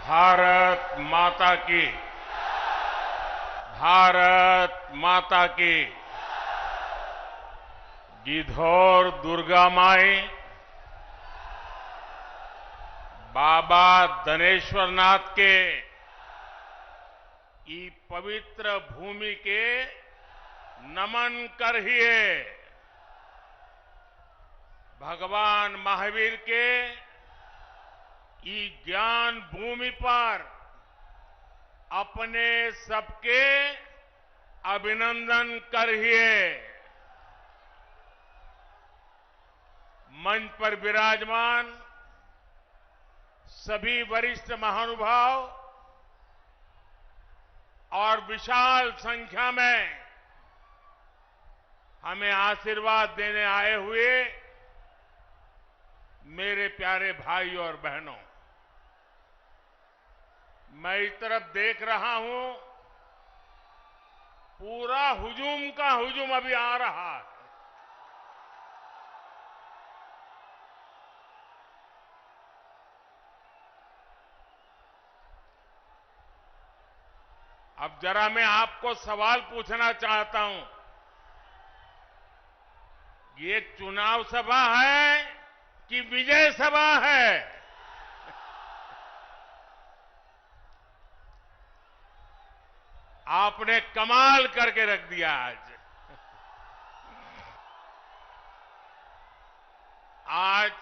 भारत माता की। भारत माता की। गिद्धौर दुर्गा माई, बाबा धनेश्वर नाथ के ई पवित्र भूमि के नमन करिए। भगवान महावीर के ई ज्ञान भूमि पर अपने सबके अभिनंदन करिए। मंच पर विराजमान सभी वरिष्ठ महानुभाव और विशाल संख्या में हमें आशीर्वाद देने आए हुए मेरे प्यारे भाई और बहनों, मैं इस तरफ देख रहा हूं, पूरा हुजूम का हुजूम अभी आ रहा है। अब जरा मैं आपको सवाल पूछना चाहता हूं, ये चुनाव सभा है कि विजय सभा है? आपने कमाल करके रख दिया आज। आज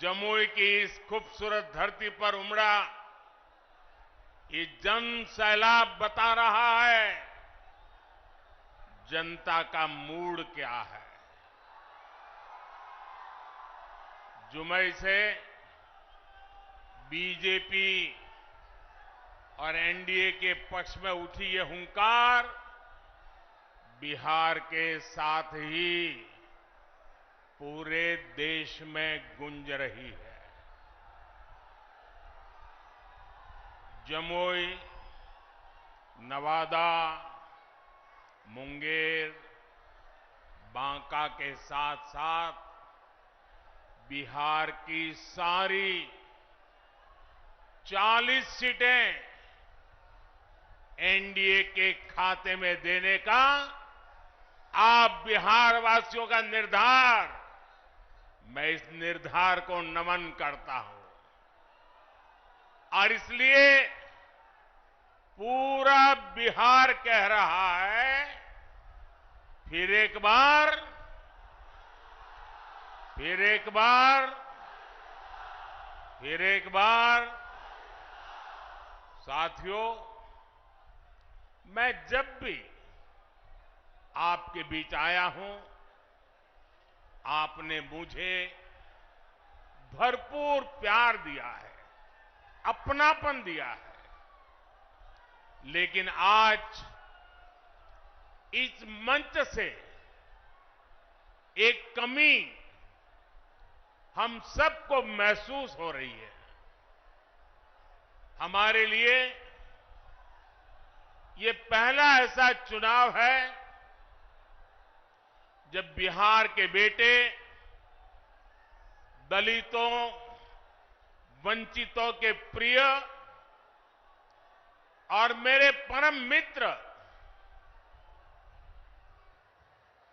जमुई की इस खूबसूरत धरती पर उमड़ा ये जन सैलाब बता रहा है जनता का मूड क्या है। जुमई से बीजेपी और एनडीए के पक्ष में उठी ये हुंकार बिहार के साथ ही पूरे देश में गूंज रही है। जमुई, नवादा, मुंगेर, बांका के साथ साथ बिहार की सारी 40 सीटें एनडीए के खाते में देने का आप बिहार वासियों का निर्धार, मैं इस निर्धार को नमन करता हूं। और इसलिए पूरा बिहार कह रहा है, फिर एक बार, फिर एक बार, फिर एक बार। साथियों, मैं जब भी आपके बीच आया हूं, आपने मुझे भरपूर प्यार दिया है, अपनापन दिया है। लेकिन आज इस मंच से एक कमी हम सबको महसूस हो रही है। हमारे लिए ये पहला ऐसा चुनाव है जब बिहार के बेटे दलितों, वंचितों के प्रिय और मेरे परम मित्र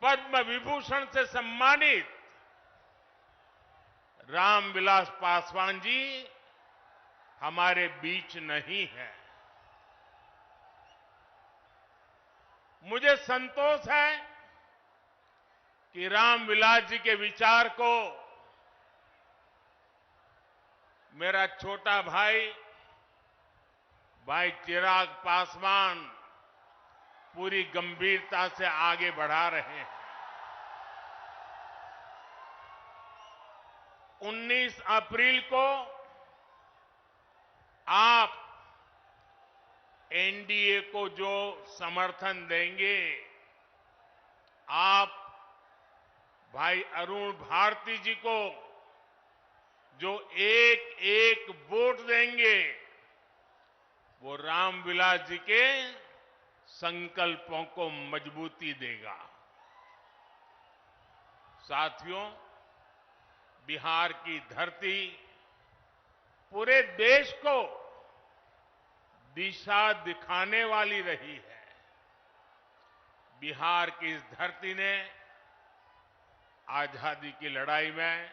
पद्म विभूषण से सम्मानित रामविलास पासवान जी हमारे बीच नहीं है। मुझे संतोष है कि रामविलास जी के विचार को मेरा छोटा भाई चिराग पासवान पूरी गंभीरता से आगे बढ़ा रहे हैं। 19 अप्रैल को आप एनडीए को जो समर्थन देंगे, आप भाई अरुण भारती जी को जो एक एक वोट देंगे, वो रामविलास जी के संकल्पों को मजबूती देगा। साथियों, बिहार की धरती पूरे देश को दिशा दिखाने वाली रही है। बिहार की इस धरती ने आजादी की लड़ाई में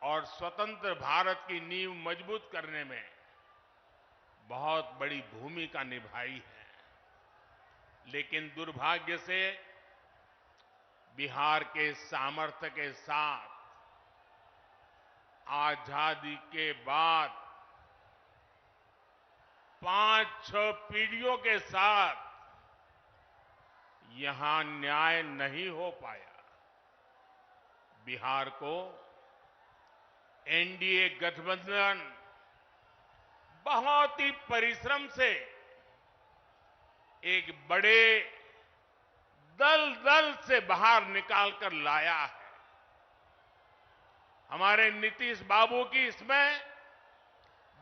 और स्वतंत्र भारत की नींव मजबूत करने में बहुत बड़ी भूमिका निभाई है। लेकिन दुर्भाग्य से बिहार के सामर्थ्य के साथ आजादी के बाद 5-6 पीढ़ियों के साथ यहां न्याय नहीं हो पाया। बिहार को एनडीए गठबंधन बहुत ही परिश्रम से एक बड़े दल से बाहर निकालकर लाया है। हमारे नीतीश बाबू की इसमें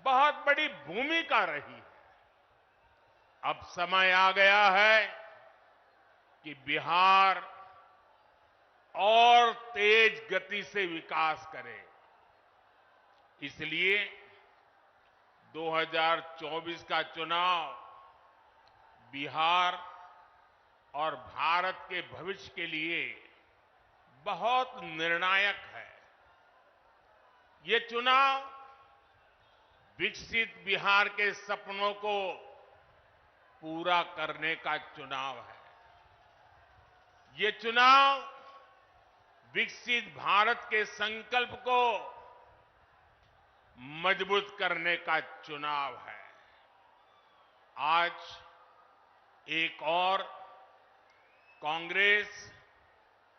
बहुत बड़ी भूमिका रही है। अब समय आ गया है कि बिहार और तेज गति से विकास करे। इसलिए 2024 का चुनाव बिहार और भारत के भविष्य के लिए बहुत निर्णायक है। ये चुनाव विकसित बिहार के सपनों को पूरा करने का चुनाव है। ये चुनाव विकसित भारत के संकल्प को मजबूत करने का चुनाव है। आज एक और कांग्रेस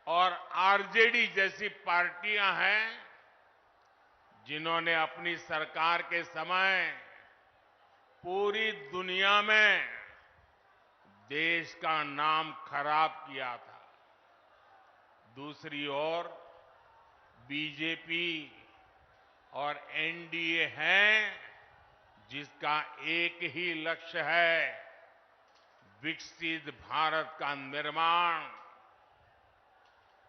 और आरजेडी जैसी पार्टियां हैं जिन्होंने अपनी सरकार के समय पूरी दुनिया में देश का नाम खराब किया था। दूसरी ओर बीजेपी और एनडीए है जिसका एक ही लक्ष्य है, विकसित भारत का निर्माण,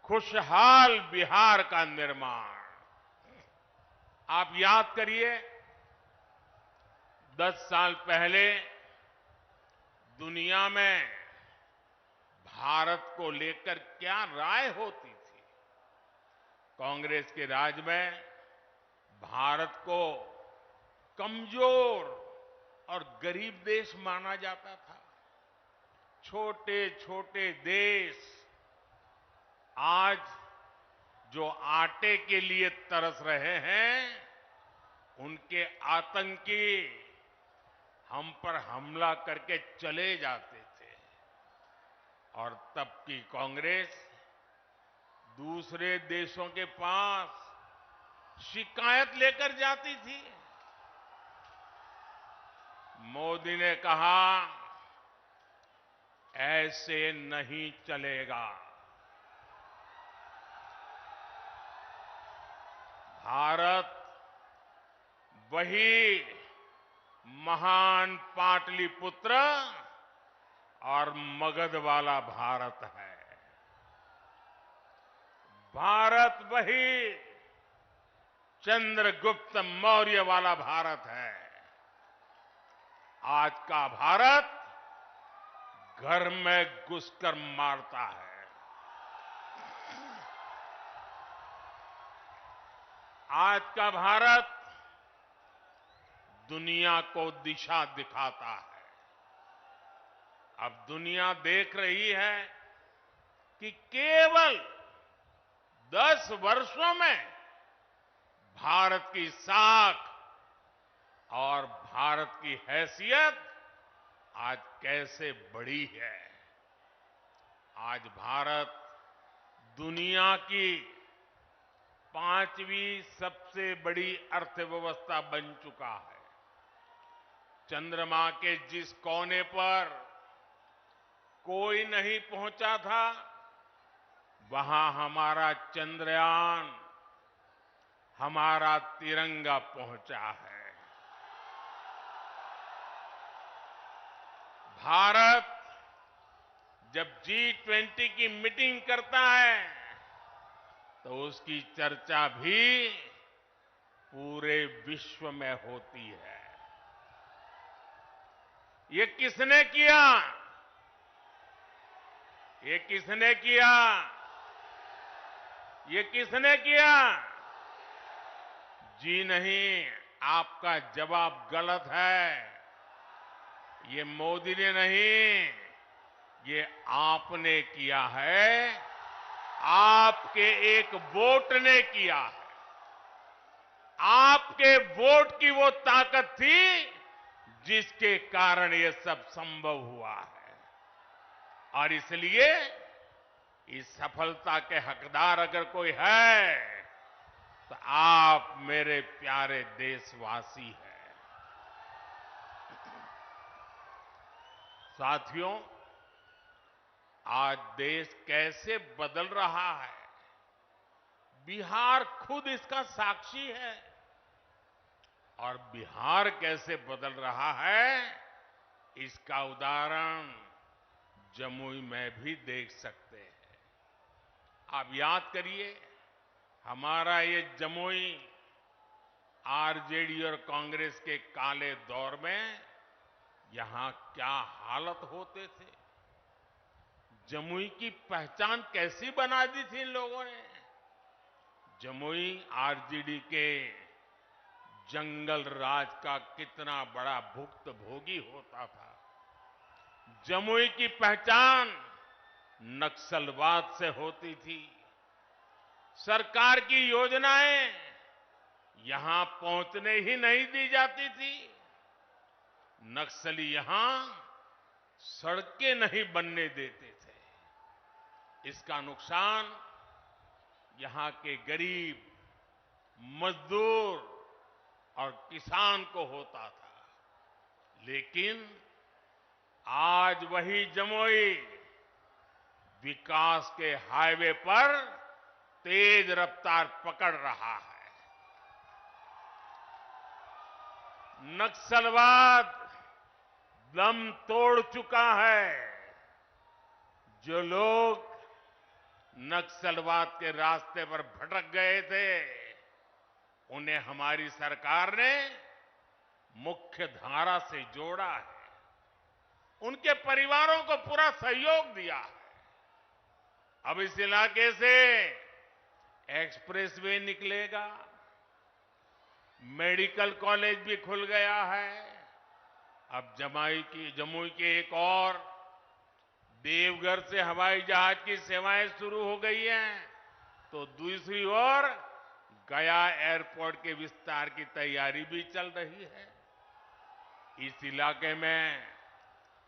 खुशहाल बिहार का निर्माण। आप याद करिए 10 साल पहले दुनिया में भारत को लेकर क्या राय होती थी। कांग्रेस के राज में भारत को कमजोर और गरीब देश माना जाता था। छोटे छोटे देश आज जो आटे के लिए तरस रहे हैं, उनके आतंकी हम पर हमला करके चले जाते थे। और तब की कांग्रेस दूसरे देशों के पास शिकायत लेकर जाती थी। मोदी ने कहा, ऐसे नहीं चलेगा। भारत वही महान पाटलिपुत्र और मगध वाला भारत है। भारत वही चंद्रगुप्त मौर्य वाला भारत है। आज का भारत घर में घुसकर मारता है। आज का भारत दुनिया को दिशा दिखाता है। अब दुनिया देख रही है कि केवल 10 वर्षों में भारत की साख और भारत की हैसियत आज कैसे बढ़ी है। आज भारत दुनिया की 5वीं सबसे बड़ी अर्थव्यवस्था बन चुका है। चंद्रमा के जिस कोने पर कोई नहीं पहुंचा था, वहां हमारा चंद्रयान, हमारा तिरंगा पहुंचा है। भारत जब G20 की मीटिंग करता है तो उसकी चर्चा भी पूरे विश्व में होती है। ये किसने किया? ये किसने किया? ये किसने किया? जी नहीं, आपका जवाब गलत है। ये मोदी ने नहीं, ये आपने किया है। आपके एक वोट ने किया है। आपके वोट की वो ताकत थी जिसके कारण ये सब संभव हुआ है। और इसलिए इस सफलता के हकदार अगर कोई है तो आप मेरे प्यारे देशवासी हैं। साथियों, आज देश कैसे बदल रहा है, बिहार खुद इसका साक्षी है। और बिहार कैसे बदल रहा है, इसका उदाहरण जमुई में भी देख सकते हैं। आप याद करिए, हमारा ये जमुई आरजेडी और कांग्रेस के काले दौर में यहां क्या हालत होते थे। जमुई की पहचान कैसी बना दी थी इन लोगों ने। जमुई आरजेडी के जंगल राज का कितना बड़ा भुक्तभोगी होता था। जमुई की पहचान नक्सलवाद से होती थी। सरकार की योजनाएं यहां पहुंचने ही नहीं दी जाती थी। नक्सली यहां सड़कें नहीं बनने देते थे। इसका नुकसान यहां के गरीब, मजदूर और किसान को होता था। लेकिन आज वही जमुई विकास के हाईवे पर तेज रफ्तार पकड़ रहा है। नक्सलवाद दम तोड़ चुका है। जो लोग नक्सलवाद के रास्ते पर भटक गए थे, उन्हें हमारी सरकार ने मुख्य धारा से जोड़ा है। उनके परिवारों को पूरा सहयोग दिया है। अब इस इलाके से एक्सप्रेसवे निकलेगा, मेडिकल कॉलेज भी खुल गया है। अब जमुई के एक और देवघर से हवाई जहाज की सेवाएं शुरू हो गई हैं, तो दूसरी ओर गया एयरपोर्ट के विस्तार की तैयारी भी चल रही है। इस इलाके में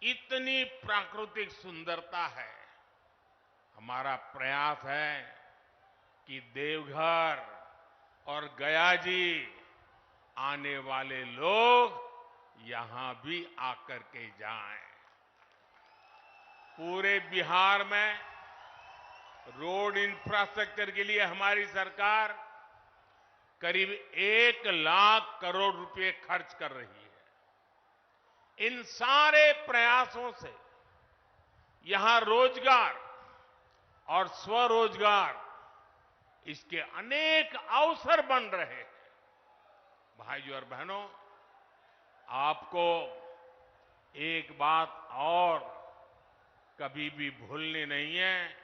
इतनी प्राकृतिक सुंदरता है। हमारा प्रयास है कि देवघर और गया जी आने वाले लोग यहां भी आकर के जाएं। पूरे बिहार में रोड इंफ्रास्ट्रक्चर के लिए हमारी सरकार करीब 1 लाख करोड़ रुपए खर्च कर रही है। इन सारे प्रयासों से यहां रोजगार और स्वरोजगार, इसके अनेक अवसर बन रहे हैं। भाइयों और बहनों, आपको एक बात और कभी भी भूलनी नहीं है,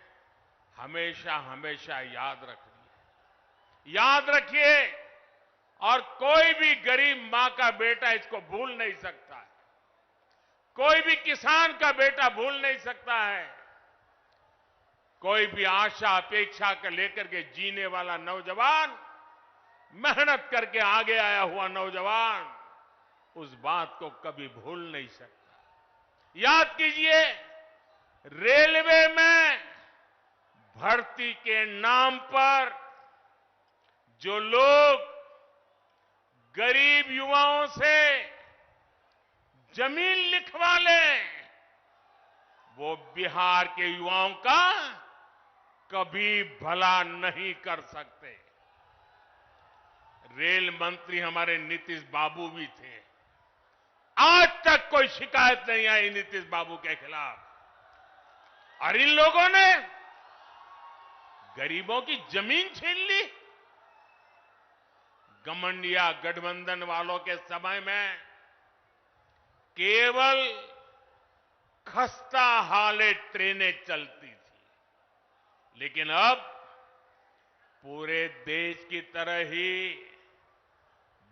हमेशा हमेशा याद रखनी है। याद रखिए, और कोई भी गरीब मां का बेटा इसको भूल नहीं सकता है। कोई भी किसान का बेटा भूल नहीं सकता है। कोई भी आशा अपेक्षा कर लेकर के जीने वाला नौजवान, मेहनत करके आगे आया हुआ नौजवान, उस बात को कभी भूल नहीं सकता। याद कीजिए, रेलवे में भर्ती के नाम पर जो लोग गरीब युवाओं से जमीन लिखवा लें, वो बिहार के युवाओं का कभी भला नहीं कर सकते। रेल मंत्री हमारे नीतीश बाबू भी थे। आज तक कोई शिकायत नहीं आई नीतीश बाबू के खिलाफ। और इन लोगों ने गरीबों की जमीन छीन ली। घमंड या गठबंधन वालों के समय में केवल खस्ता हाले ट्रेनें चलती थी, लेकिन अब पूरे देश की तरह ही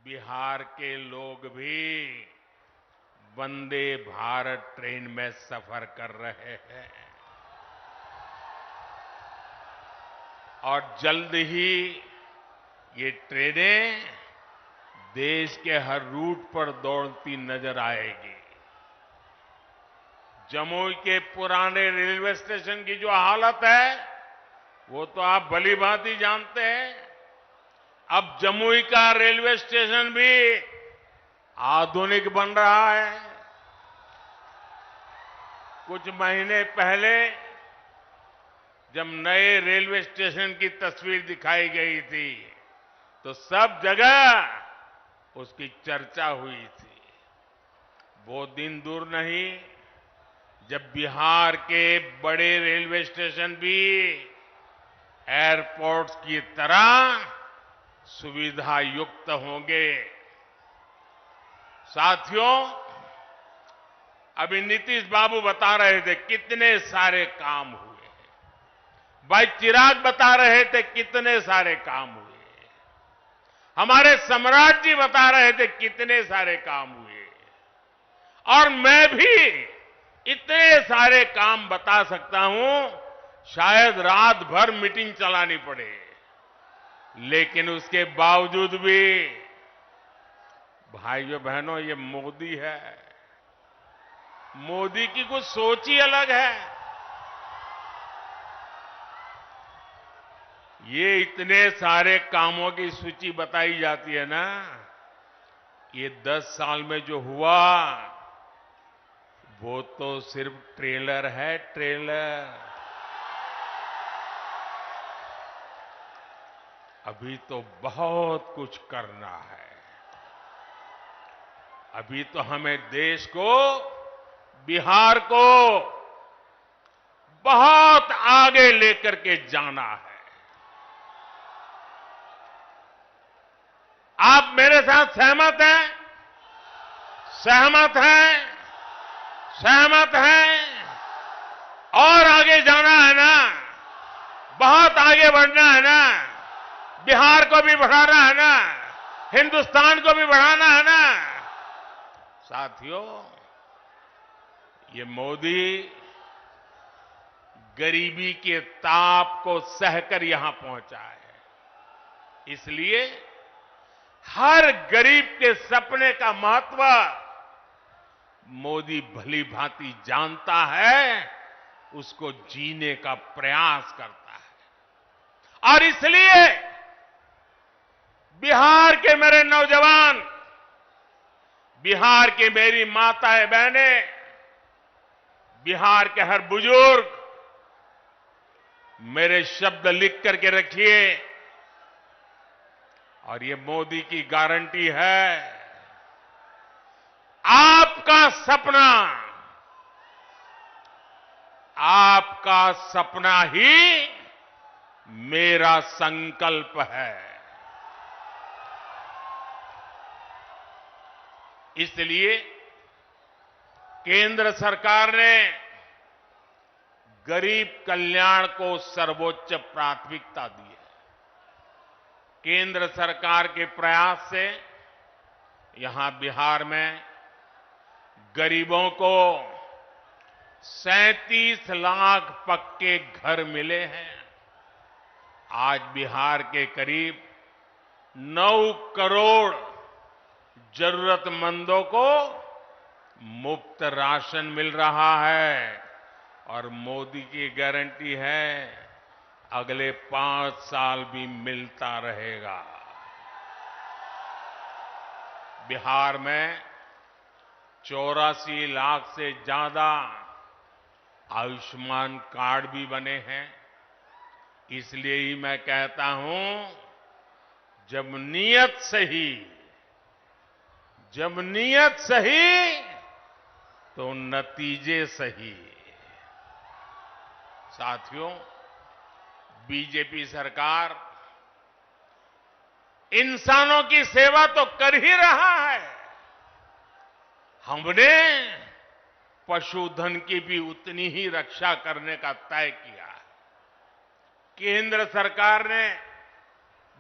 बिहार के लोग भी वंदे भारत ट्रेन में सफर कर रहे हैं और जल्द ही ये ट्रेनें देश के हर रूट पर दौड़ती नजर आएगी। जमुई के पुराने रेलवे स्टेशन की जो हालत है वो तो आप भली भांति जानते हैं। अब जमुई का रेलवे स्टेशन भी आधुनिक बन रहा है। कुछ महीने पहले जब नए रेलवे स्टेशन की तस्वीर दिखाई गई थी तो सब जगह उसकी चर्चा हुई थी। वो दिन दूर नहीं जब बिहार के बड़े रेलवे स्टेशन भी एयरपोर्ट्स की तरह सुविधा युक्त होंगे। साथियों, अभी नीतीश बाबू बता रहे थे कितने सारे काम हुए हैं। भाई चिराग बता रहे थे कितने सारे काम हुए। हमारे सम्राट जी बता रहे थे कितने सारे काम हुए। और मैं भी इतने सारे काम बता सकता हूं, शायद रात भर मीटिंग चलानी पड़े, लेकिन उसके बावजूद भी भाइयों बहनों ये मोदी है। मोदी की कुछ सोच ही अलग है। ये इतने सारे कामों की सूची बताई जाती है ना, ये 10 साल में जो हुआ वो तो सिर्फ ट्रेलर है, ट्रेलर। अभी तो बहुत कुछ करना है। अभी तो हमें देश को, बिहार को बहुत आगे लेकर के जाना है। आप मेरे साथ सहमत हैं? सहमत हैं? सहमत हैं? और आगे जाना है ना? बहुत आगे बढ़ना है ना? बिहार को भी बढ़ाना है ना? हिंदुस्तान को भी बढ़ाना है ना? साथियों, ये मोदी गरीबी के ताप को सहकर यहां पहुंचा है। इसलिए हर गरीब के सपने का महत्व मोदी भली भांति जानता है, उसको जीने का प्रयास करता है। और इसलिए बिहार के मेरे नौजवान, बिहार की मेरी माताएं बहनें, बिहार के हर बुजुर्ग, मेरे शब्द लिख करके रखिए। और ये मोदी की गारंटी है, आपका सपना, आपका सपना ही मेरा संकल्प है। इसलिए केंद्र सरकार ने गरीब कल्याण को सर्वोच्च प्राथमिकता दी है। केंद्र सरकार के प्रयास से यहां बिहार में गरीबों को 37 लाख पक्के घर मिले हैं। आज बिहार के करीब 9 करोड़ जरूरतमंदों को मुफ्त राशन मिल रहा है। और मोदी की गारंटी है, अगले 5 साल भी मिलता रहेगा। बिहार में 84 लाख से ज्यादा आयुष्मान कार्ड भी बने हैं। इसलिए ही मैं कहता हूं, जब नीयत सही, जब नीयत सही तो नतीजे सही। साथियों, बीजेपी सरकार इंसानों की सेवा तो कर ही रहा है, हमने पशुधन की भी उतनी ही रक्षा करने का तय किया है। केंद्र सरकार ने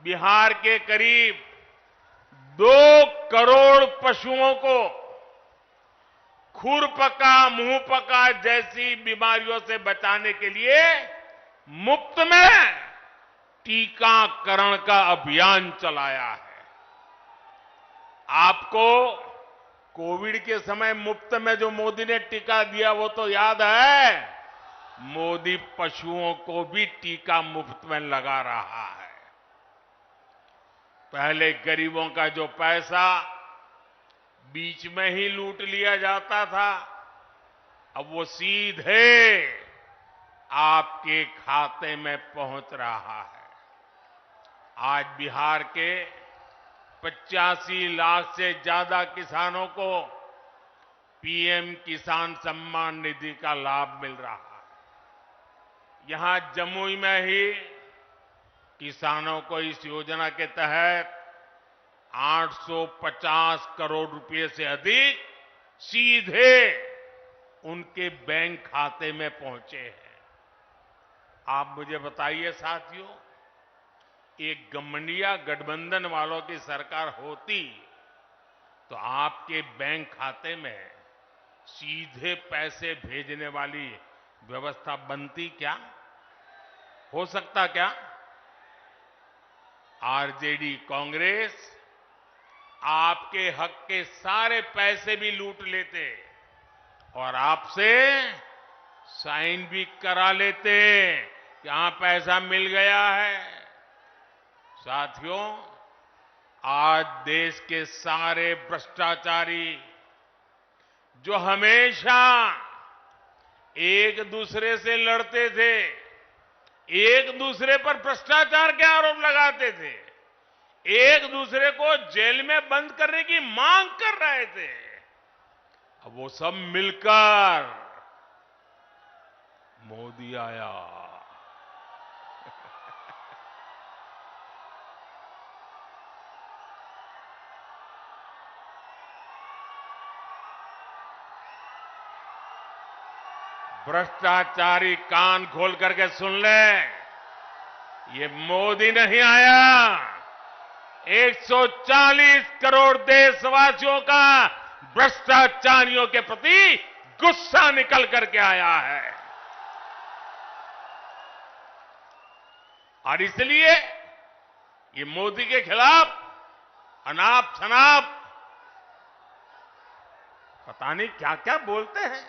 बिहार के करीब 2 करोड़ पशुओं को खुरपका, मुंहपका जैसी बीमारियों से बचाने के लिए मुफ्त में टीकाकरण का अभियान चलाया है। आपको कोविड के समय मुफ्त में जो मोदी ने टीका दिया वो तो याद है। मोदी पशुओं को भी टीका मुफ्त में लगा रहा है। पहले गरीबों का जो पैसा बीच में ही लूट लिया जाता था, अब वो सीधे आपके खाते में पहुंच रहा है। आज बिहार के 85 लाख से ज्यादा किसानों को पीएम किसान सम्मान निधि का लाभ मिल रहा है। यहां जमुई में ही किसानों को इस योजना के तहत 850 करोड़ रुपए से अधिक सीधे उनके बैंक खाते में पहुंचे हैं। आप मुझे बताइए साथियों, एक गठबंधन गठबंधन वालों की सरकार होती तो आपके बैंक खाते में सीधे पैसे भेजने वाली व्यवस्था बनती क्या? हो सकता क्या? आरजेडी कांग्रेस आपके हक के सारे पैसे भी लूट लेते और आपसे साइन भी करा लेते कि हां पैसा मिल गया है। साथियों, आज देश के सारे भ्रष्टाचारी जो हमेशा एक दूसरे से लड़ते थे, एक दूसरे पर भ्रष्टाचार के आरोप लगाते थे, एक दूसरे को जेल में बंद करने की मांग कर रहे थे, अब वो सब मिलकर मोदी आया। भ्रष्टाचारी कान खोल करके सुन ले, ये मोदी नहीं आया, 140 करोड़ देशवासियों का भ्रष्टाचारियों के प्रति गुस्सा निकल करके आया है। और इसलिए ये मोदी के खिलाफ अनाप शनाप पता नहीं क्या क्या बोलते हैं।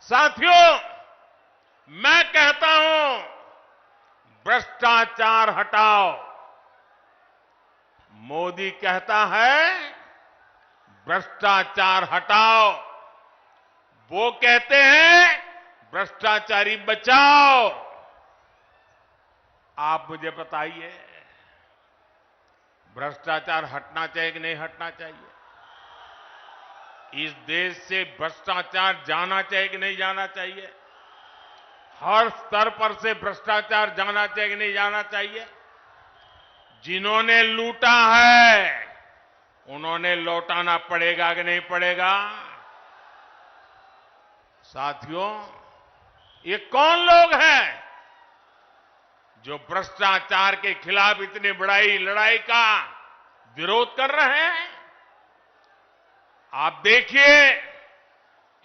साथियों, मैं कहता हूं भ्रष्टाचार हटाओ। मोदी कहता है भ्रष्टाचार हटाओ, वो कहते हैं भ्रष्टाचारी बचाओ। आप मुझे बताइए, भ्रष्टाचार हटना चाहिए कि नहीं हटना चाहिए? इस देश से भ्रष्टाचार जाना चाहिए कि नहीं जाना चाहिए? हर स्तर पर से भ्रष्टाचार जाना चाहिए कि नहीं जाना चाहिए? जिन्होंने लूटा है उन्होंने लौटाना पड़ेगा कि नहीं पड़ेगा? साथियों, ये कौन लोग हैं जो भ्रष्टाचार के खिलाफ इतनी बड़ी लड़ाई का विरोध कर रहे हैं? आप देखिए,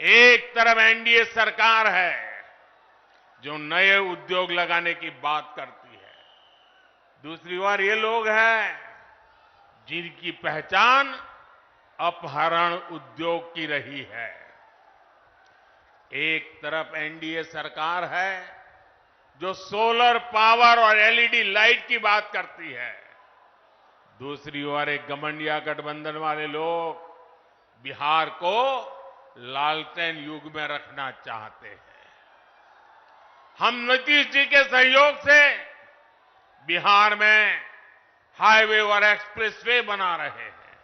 एक तरफ एनडीए सरकार है जो नए उद्योग लगाने की बात करती है, दूसरी ओर ये लोग हैं जिनकी पहचान अपहरण उद्योग की रही है। एक तरफ एनडीए सरकार है जो सोलर पावर और एलईडी लाइट की बात करती है, दूसरी ओर एक गठबंधन गठबंधन वाले लोग बिहार को लालटेन युग में रखना चाहते हैं। हम नीतीश जी के सहयोग से बिहार में हाईवे और एक्सप्रेसवे बना रहे हैं,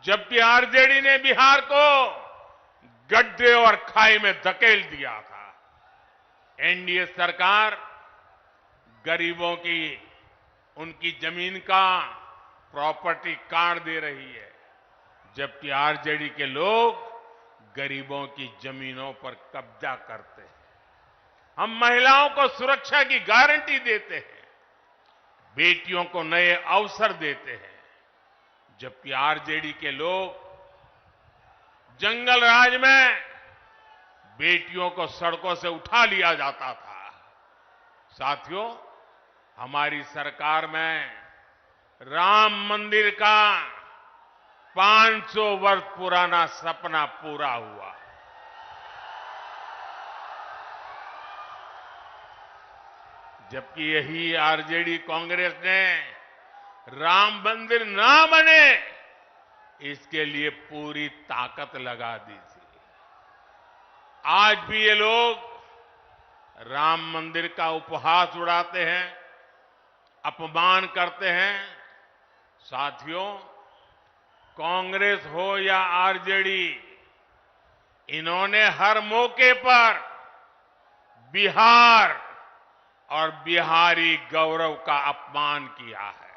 जबकि आरजेडी ने बिहार को गड्ढे और खाई में धकेल दिया था। एनडीए सरकार गरीबों की उनकी जमीन का प्रॉपर्टी कार्ड दे रही है, जबकि आरजेडी के लोग गरीबों की जमीनों पर कब्जा करते हैं। हम महिलाओं को सुरक्षा की गारंटी देते हैं, बेटियों को नए अवसर देते हैं, जबकि आरजेडी के लोग जंगल राज में बेटियों को सड़कों से उठा लिया जाता था। साथियों, हमारी सरकार में राम मंदिर का 500 वर्ष पुराना सपना पूरा हुआ। जबकि यही आरजेडी कांग्रेस ने राम मंदिर ना बने इसके लिए पूरी ताकत लगा दी थी। आज भी ये लोग राम मंदिर का उपहास उड़ाते हैं, अपमान करते हैं। साथियों, कांग्रेस हो या आरजेडी, इन्होंने हर मौके पर बिहार और बिहारी गौरव का अपमान किया है।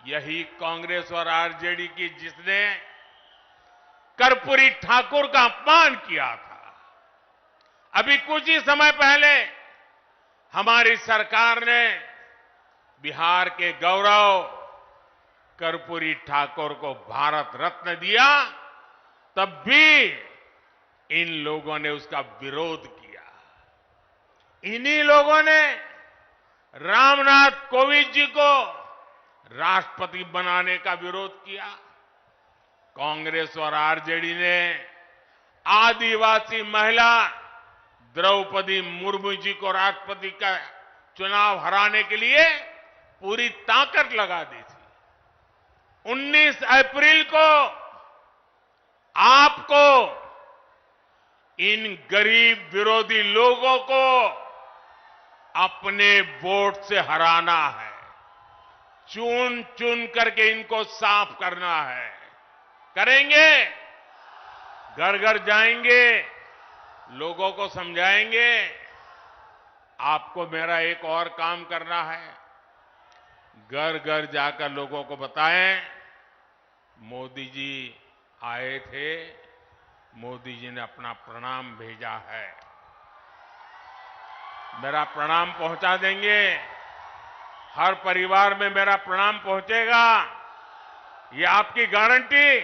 यही कांग्रेस और आरजेडी की जिसने कर्पूरी ठाकुर का अपमान किया था। अभी कुछ ही समय पहले हमारी सरकार ने बिहार के गौरव कर्पूरी ठाकुर को भारत रत्न दिया, तब भी इन लोगों ने उसका विरोध किया। इन्हीं लोगों ने रामनाथ कोविंद जी को राष्ट्रपति बनाने का विरोध किया। कांग्रेस और आरजेडी ने आदिवासी महिला द्रौपदी मुर्मू जी को राष्ट्रपति का चुनाव हराने के लिए पूरी ताकत लगा दी थी। 19 अप्रैल को आपको इन गरीब विरोधी लोगों को अपने वोट से हराना है। चुन चुन करके इनको साफ करना है। करेंगे? घर घर जाएंगे, लोगों को समझाएंगे। आपको मेरा एक और काम करना है। घर घर जाकर लोगों को बताएं, मोदी जी आए थे, मोदी जी ने अपना प्रणाम भेजा है। मेरा प्रणाम पहुंचा देंगे। हर परिवार में मेरा प्रणाम पहुंचेगा। ये आपकी गारंटी?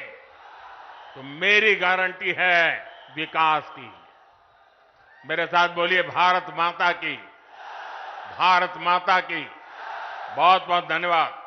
तो मेरी गारंटी है विकास की। मेरे साथ बोलिए, भारत माता की, भारत माता की। बहुत बहुत धन्यवाद।